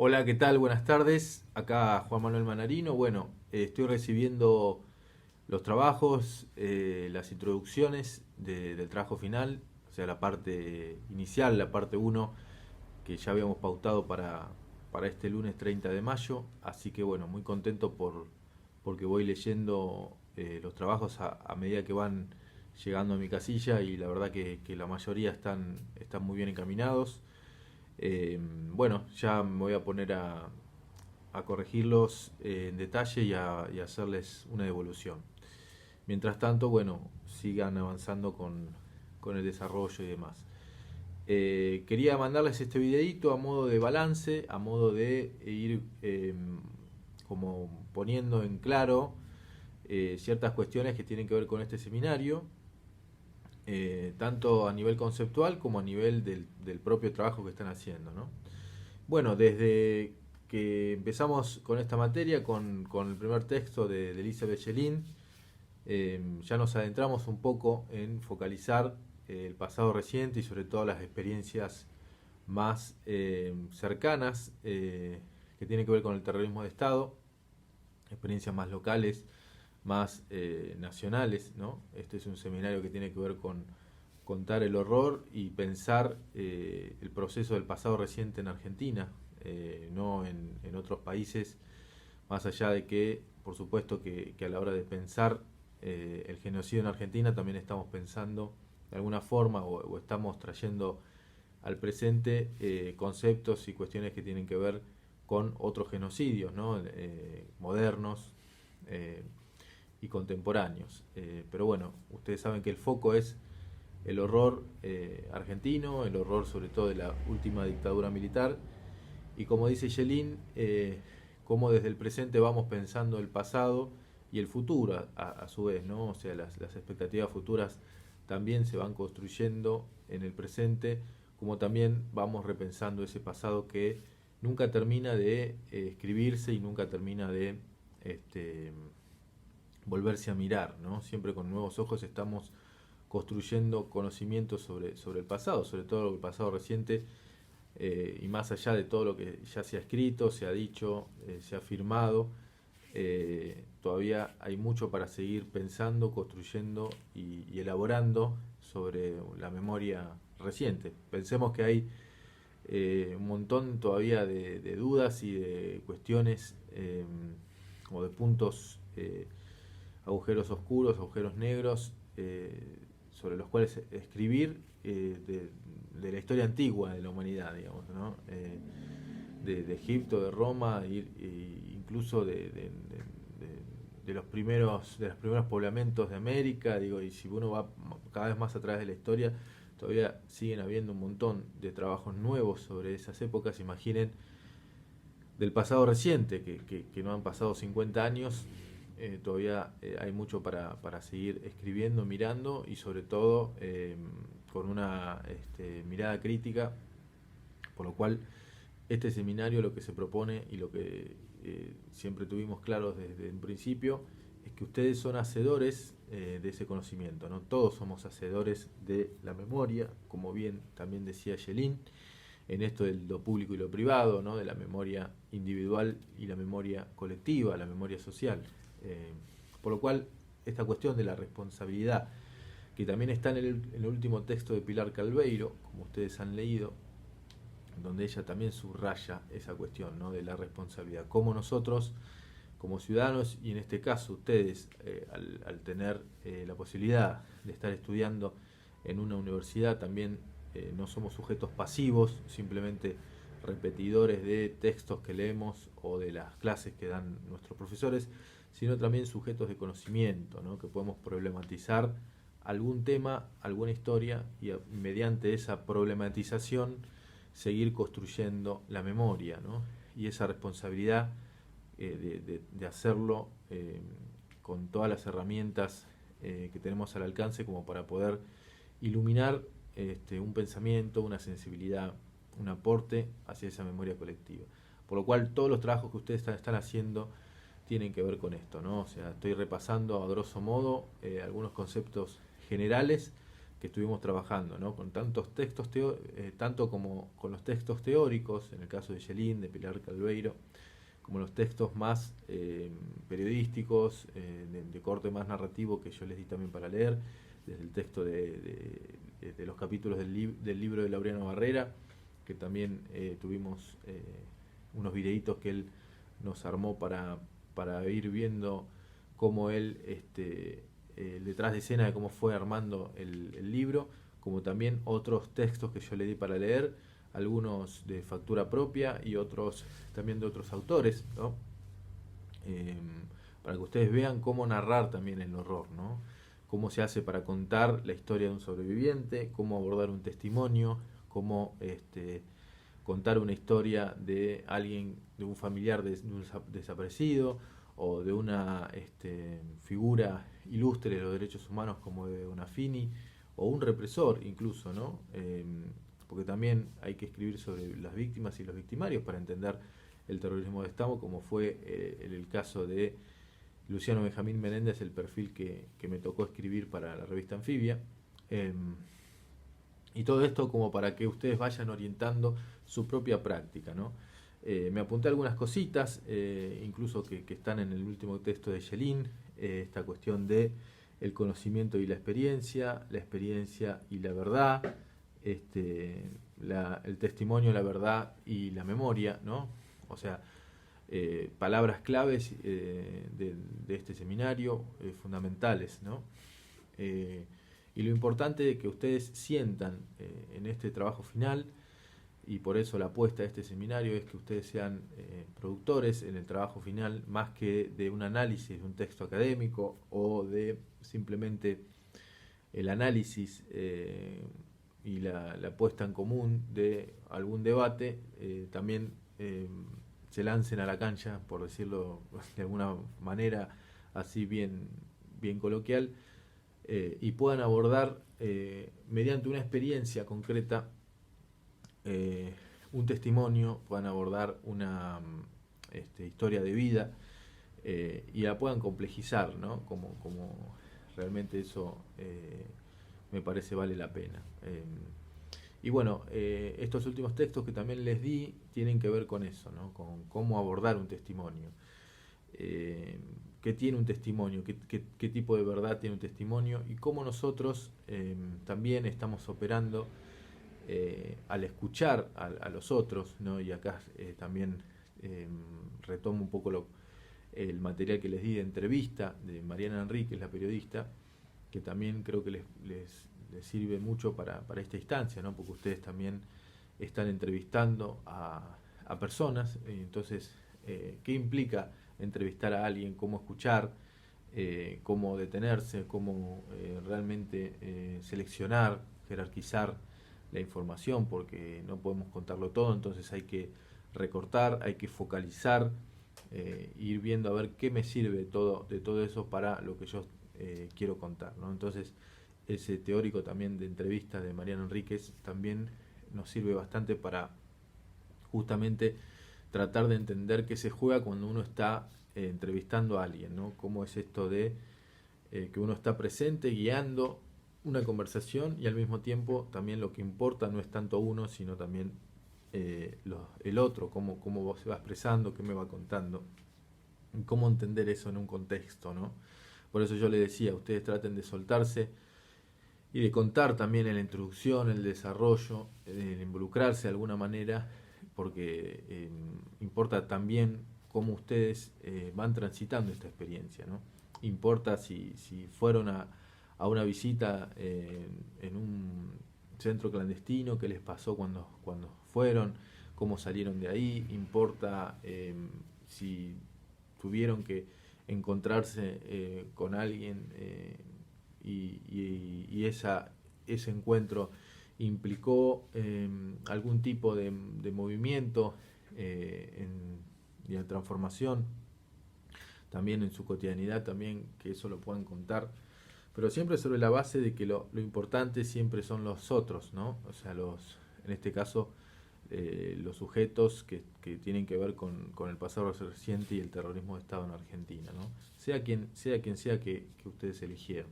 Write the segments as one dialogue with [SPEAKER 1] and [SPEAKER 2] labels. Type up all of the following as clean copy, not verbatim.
[SPEAKER 1] Hola, ¿qué tal? Buenas tardes. Acá Juan Manuel Manarino. Bueno, estoy recibiendo los trabajos, las introducciones del trabajo final, o sea, la parte inicial, la parte uno que ya habíamos pautado para este lunes 30 de mayo. Así que bueno, muy contento porque voy leyendo los trabajos a medida que van llegando a mi casilla y la verdad que la mayoría están muy bien encaminados. Bueno, ya me voy a poner a corregirlos en detalle y hacerles una devolución. Mientras tanto, bueno, sigan avanzando con el desarrollo y demás. Quería mandarles este videito a modo de balance, a modo de ir como poniendo en claro ciertas cuestiones que tienen que ver con este seminario, tanto a nivel conceptual como a nivel del propio trabajo que están haciendo, ¿no? Bueno, desde que empezamos con esta materia, con el primer texto de Elizabeth Schelin, ya nos adentramos un poco en focalizar el pasado reciente y sobre todo las experiencias más cercanas que tienen que ver con el terrorismo de Estado, experiencias más locales, más nacionales, ¿no? Este es un seminario que tiene que ver con contar el horror y pensar el proceso del pasado reciente en Argentina, no en otros países, más allá de que, por supuesto, que a la hora de pensar el genocidio en Argentina también estamos pensando de alguna forma o estamos trayendo al presente conceptos y cuestiones que tienen que ver con otros genocidios, ¿no? Modernos eh, y contemporáneos. Pero bueno, ustedes saben que el foco es el horror argentino, el horror sobre todo de la última dictadura militar, y como dice Yelin, cómo desde el presente vamos pensando el pasado y el futuro a su vez, ¿no? O sea, las expectativas futuras también se van construyendo en el presente, como también vamos repensando ese pasado que nunca termina de escribirse y nunca termina de este, volverse a mirar, ¿no? Siempre con nuevos ojos estamos construyendo conocimientos sobre el pasado, sobre todo el pasado reciente, y más allá de todo lo que ya se ha escrito, se ha dicho, se ha firmado, todavía hay mucho para seguir pensando, construyendo y elaborando sobre la memoria reciente. Pensemos que hay un montón todavía de dudas y de cuestiones o de puntos, agujeros oscuros, agujeros negros, sobre los cuales escribir de la historia antigua de la humanidad, digamos, ¿no? De Egipto, de Roma, incluso de los primeros poblamientos de América, digo, y si uno va cada vez más atrás de la historia, todavía siguen habiendo un montón de trabajos nuevos sobre esas épocas. Imaginen del pasado reciente, que no han pasado 50 años, todavía hay mucho para seguir escribiendo, mirando y sobre todo con una mirada crítica, por lo cual este seminario lo que se propone y lo que siempre tuvimos claro desde un principio es que ustedes son hacedores de ese conocimiento, ¿no? Todos somos hacedores de la memoria, como bien también decía Yelin, en esto de lo público y lo privado, ¿no? De la memoria individual y la memoria colectiva, la memoria social. Eh, por lo cual, esta cuestión de la responsabilidad, que también está en el último texto de Pilar Calveiro, como ustedes han leído, donde ella también subraya esa cuestión, ¿no? De la responsabilidad. Cómo nosotros, como ciudadanos, y en este caso ustedes, al tener la posibilidad de estar estudiando en una universidad, también no somos sujetos pasivos, simplemente repetidores de textos que leemos o de las clases que dan nuestros profesores, sino también sujetos de conocimiento, ¿no? Que podemos problematizar algún tema, alguna historia y mediante esa problematización seguir construyendo la memoria, ¿no? Y esa responsabilidad de hacerlo con todas las herramientas que tenemos al alcance como para poder iluminar un pensamiento, una sensibilidad, un aporte hacia esa memoria colectiva. Por lo cual todos los trabajos que ustedes están haciendo tienen que ver con esto, ¿no? O sea, estoy repasando a grosso modo algunos conceptos generales, que estuvimos trabajando, ¿no? Con tantos textos, tanto como con los textos teóricos, en el caso de Yelin, de Pilar Calveiro, como los textos más periodísticos, de corte más narrativo que yo les di también para leer, desde el texto de los capítulos del libro de Laureano Barrera, que también tuvimos unos videitos que él nos armó para ir viendo cómo él, detrás de escena de cómo fue armando el libro, como también otros textos que yo le di para leer, algunos de factura propia y otros también de otros autores, ¿no? Para que ustedes vean cómo narrar también el horror, ¿no? Cómo se hace para contar la historia de un sobreviviente, cómo abordar un testimonio, cómo contar una historia de alguien, de un familiar de un desaparecido, o de una figura ilustre de los derechos humanos como de una Fini, o un represor incluso, ¿no? Porque también hay que escribir sobre las víctimas y los victimarios para entender el terrorismo de Estado, como fue en el caso de Luciano Benjamín Menéndez, el perfil que me tocó escribir para la revista Anfibia. Y todo esto como para que ustedes vayan orientando su propia práctica, ¿no? Me apunté algunas cositas, incluso que están en el último texto de Yelin, esta cuestión de el conocimiento y la experiencia y la verdad, el testimonio, la verdad y la memoria, ¿no? O sea, palabras claves de este seminario, fundamentales, ¿no? Y lo importante es que ustedes sientan en este trabajo final, y por eso la apuesta de este seminario es que ustedes sean productores en el trabajo final, más que de un análisis de un texto académico o de simplemente el análisis y la puesta en común de algún debate. También se lancen a la cancha, por decirlo de alguna manera así bien coloquial, y puedan abordar mediante una experiencia concreta, un testimonio, puedan abordar una historia de vida, y la puedan complejizar, ¿no? Como realmente eso me parece vale la pena. Y bueno, estos últimos textos que también les di tienen que ver con eso, ¿no? Con cómo abordar un testimonio. ¿Qué tiene un testimonio? ¿Qué tipo de verdad tiene un testimonio? Y cómo nosotros también estamos operando al escuchar a los otros, ¿no? Y acá también retomo un poco el material que les di de entrevista de Mariana Enríquez, la periodista, que también creo que les sirve mucho para esta instancia, ¿no? Porque ustedes también están entrevistando a personas, entonces, ¿qué implica entrevistar a alguien? ¿Cómo escuchar? ¿Cómo detenerse? ¿Cómo realmente seleccionar, jerarquizar la información? Porque no podemos contarlo todo, entonces hay que recortar, hay que focalizar, ir viendo a ver qué me sirve de todo eso para lo que yo quiero contar, ¿no? Entonces, ese teórico también de entrevistas de Mariano Enríquez también nos sirve bastante para justamente tratar de entender qué se juega cuando uno está entrevistando a alguien, ¿no? Cómo es esto de que uno está presente guiando una conversación, y al mismo tiempo también lo que importa no es tanto uno, sino también el otro, cómo se va expresando, qué me va contando, y cómo entender eso en un contexto, ¿no? Por eso yo le decía, ustedes traten de soltarse y de contar también en la introducción, el desarrollo, el involucrarse de alguna manera, porque importa también cómo ustedes van transitando esta experiencia, ¿no? Importa si fueron a una visita en un centro clandestino, qué les pasó cuando fueron, cómo salieron de ahí, importa si tuvieron que encontrarse con alguien y ese encuentro implicó algún tipo de movimiento y de transformación también en su cotidianidad, también que eso lo puedan contar, pero siempre sobre la base de que lo importante siempre son los otros, ¿no? O sea, en este caso los sujetos que tienen que ver con el pasado reciente y el terrorismo de Estado en Argentina, ¿no? Sea quien sea que ustedes eligieron.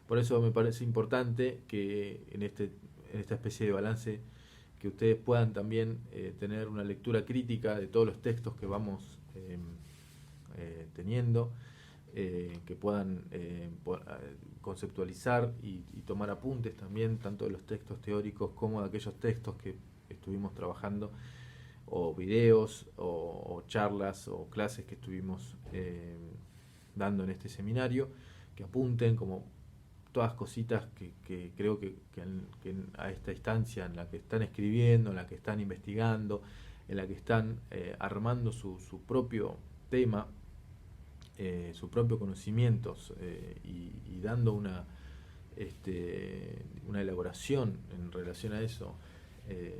[SPEAKER 1] Por eso me parece importante que en esta especie de balance que ustedes puedan también tener una lectura crítica de todos los textos que vamos teniendo, que puedan conceptualizar y tomar apuntes también, tanto de los textos teóricos como de aquellos textos que estuvimos trabajando, o videos, o charlas, o clases que estuvimos dando en este seminario, que apunten como todas cositas que creo que a esta instancia en la que están escribiendo, en la que están investigando, en la que están armando su propio tema, su propio conocimiento, y dando una elaboración en relación a eso,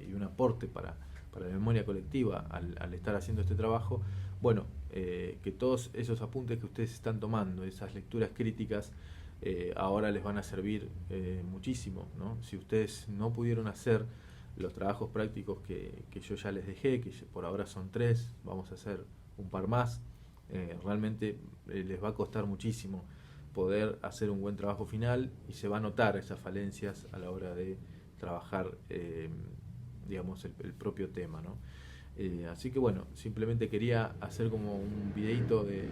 [SPEAKER 1] y un aporte para la memoria colectiva al estar haciendo este trabajo. Bueno, que todos esos apuntes que ustedes están tomando, esas lecturas críticas, ahora les van a servir muchísimo, ¿no? Si ustedes no pudieron hacer los trabajos prácticos que yo ya les dejé, que por ahora son 3, vamos a hacer un par más, realmente les va a costar muchísimo poder hacer un buen trabajo final, y se va a notar esas falencias a la hora de trabajar digamos el propio tema, ¿no? Así que bueno, simplemente quería hacer como un videíto de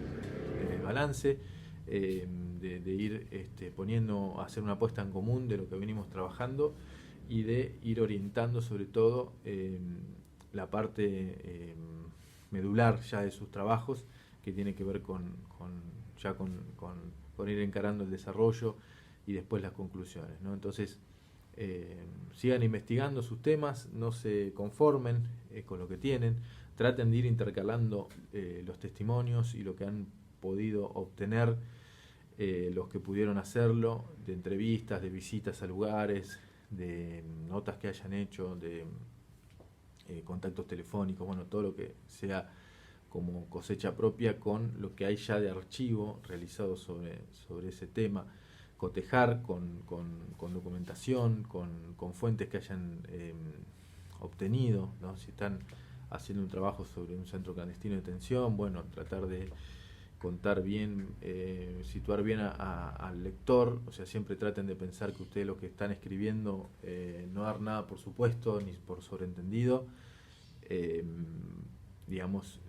[SPEAKER 1] balance, de ir poniendo, hacer una puesta en común de lo que venimos trabajando, y de ir orientando sobre todo la parte medular ya de sus trabajos, que tiene que ver con ir encarando el desarrollo y después las conclusiones, ¿no? Entonces, sigan investigando sus temas, no se conformen con lo que tienen, traten de ir intercalando los testimonios y lo que han podido obtener, los que pudieron hacerlo, de entrevistas, de visitas a lugares, de notas que hayan hecho, de contactos telefónicos, bueno, todo lo que sea como cosecha propia con lo que hay ya de archivo realizado sobre ese tema, cotejar con documentación, con fuentes que hayan obtenido, ¿no? Si están haciendo un trabajo sobre un centro clandestino de detención, bueno, tratar de contar bien, situar bien al lector, o sea, siempre traten de pensar que ustedes lo que están escribiendo, no dar nada por supuesto ni por sobreentendido. Digamos,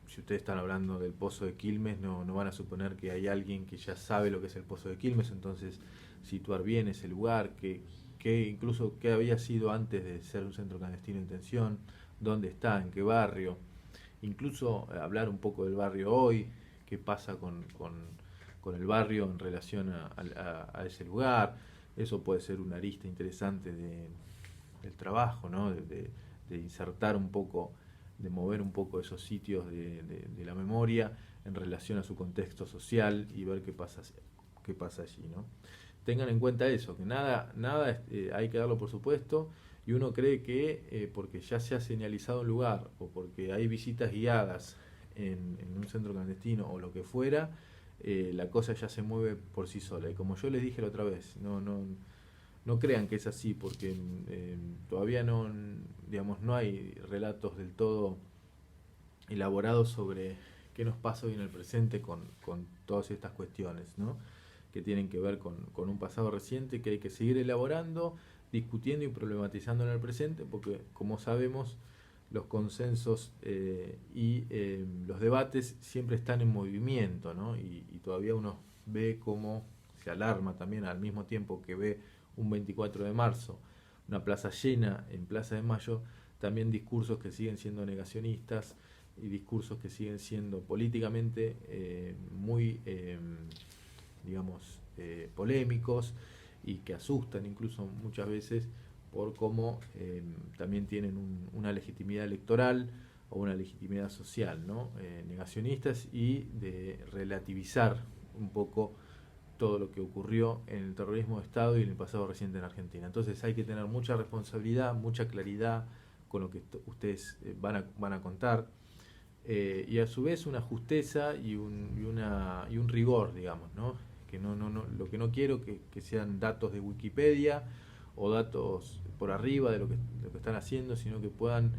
[SPEAKER 1] si ustedes están hablando del Pozo de Quilmes, no van a suponer que hay alguien que ya sabe lo que es el Pozo de Quilmes, entonces situar bien ese lugar, que incluso qué había sido antes de ser un centro clandestino de detención, dónde está, en qué barrio, incluso hablar un poco del barrio hoy, qué pasa con el barrio en relación a ese lugar. Eso puede ser una arista interesante del trabajo, ¿no? De insertar un poco, de mover un poco esos sitios de la memoria en relación a su contexto social, y ver qué pasa allí, ¿no? Tengan en cuenta eso, que nada hay que darlo por supuesto, y uno cree que porque ya se ha señalizado un lugar, o porque hay visitas guiadas en un centro clandestino o lo que fuera, la cosa ya se mueve por sí sola. Y como yo les dije la otra vez, no crean que es así, porque todavía digamos, no hay relatos del todo elaborados sobre qué nos pasa hoy en el presente con todas estas cuestiones, ¿no? Que tienen que ver con un pasado reciente que hay que seguir elaborando, discutiendo y problematizando en el presente, porque como sabemos los consensos y los debates siempre están en movimiento, ¿no? Y todavía uno ve cómo se alarma también al mismo tiempo que ve un 24 de marzo, una plaza llena en Plaza de Mayo, también discursos que siguen siendo negacionistas y discursos que siguen siendo políticamente muy, digamos, polémicos, y que asustan incluso muchas veces por cómo también tienen una legitimidad electoral o una legitimidad social, ¿no? Negacionistas, y de relativizar un poco todo lo que ocurrió en el terrorismo de Estado y en el pasado reciente en Argentina. Entonces hay que tener mucha responsabilidad, mucha claridad con lo que ustedes van a contar, y a su vez una justeza y un rigor, digamos, ¿no? Que lo que no quiero que sean datos de Wikipedia o datos por arriba de lo que están haciendo, sino que puedan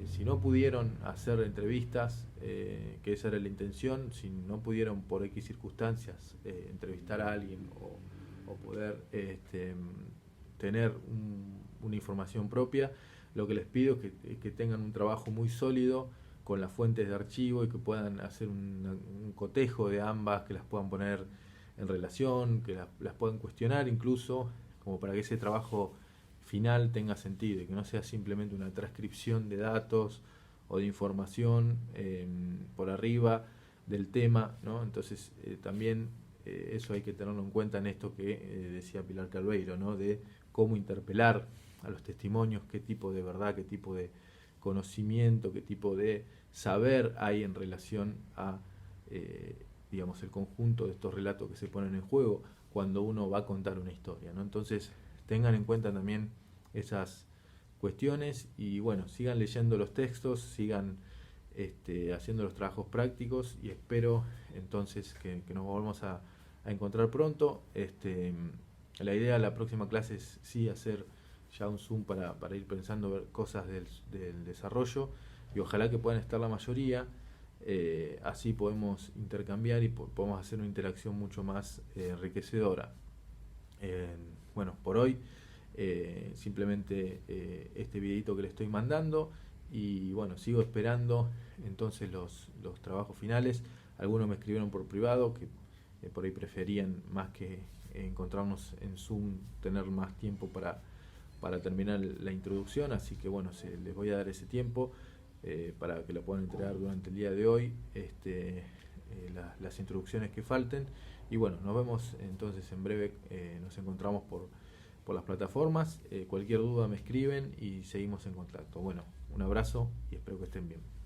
[SPEAKER 1] si no pudieron hacer entrevistas, que esa era la intención, si no pudieron por X circunstancias entrevistar a alguien o poder tener una información propia, lo que les pido es que tengan un trabajo muy sólido con las fuentes de archivo y que puedan hacer un cotejo de ambas, que las puedan poner en relación, que las puedan cuestionar incluso, como para que ese trabajo final tenga sentido y que no sea simplemente una transcripción de datos o de información por arriba del tema, ¿no? Entonces también eso hay que tenerlo en cuenta en esto que decía Pilar Calveiro, ¿no? De cómo interpelar a los testimonios, qué tipo de verdad, qué tipo de conocimiento, qué tipo de saber hay en relación a digamos, el conjunto de estos relatos que se ponen en juego cuando uno va a contar una historia, ¿no? Entonces tengan en cuenta también esas cuestiones y bueno, sigan leyendo los textos, sigan haciendo los trabajos prácticos y espero entonces que nos volvamos a encontrar pronto. La idea de la próxima clase es sí hacer ya un Zoom para ir pensando ver cosas del desarrollo y ojalá que puedan estar la mayoría. Así podemos intercambiar y podemos hacer una interacción mucho más enriquecedora. Bueno, por hoy simplemente este videito que le estoy mandando y bueno, sigo esperando entonces los trabajos finales. Algunos me escribieron por privado que por ahí preferían más que encontrarnos en Zoom tener más tiempo para terminar la introducción, así que bueno, les voy a dar ese tiempo para que lo puedan entregar durante el día de hoy, las introducciones que falten y bueno, nos vemos entonces en breve, nos encontramos por las plataformas, cualquier duda me escriben y seguimos en contacto. Bueno, un abrazo y espero que estén bien.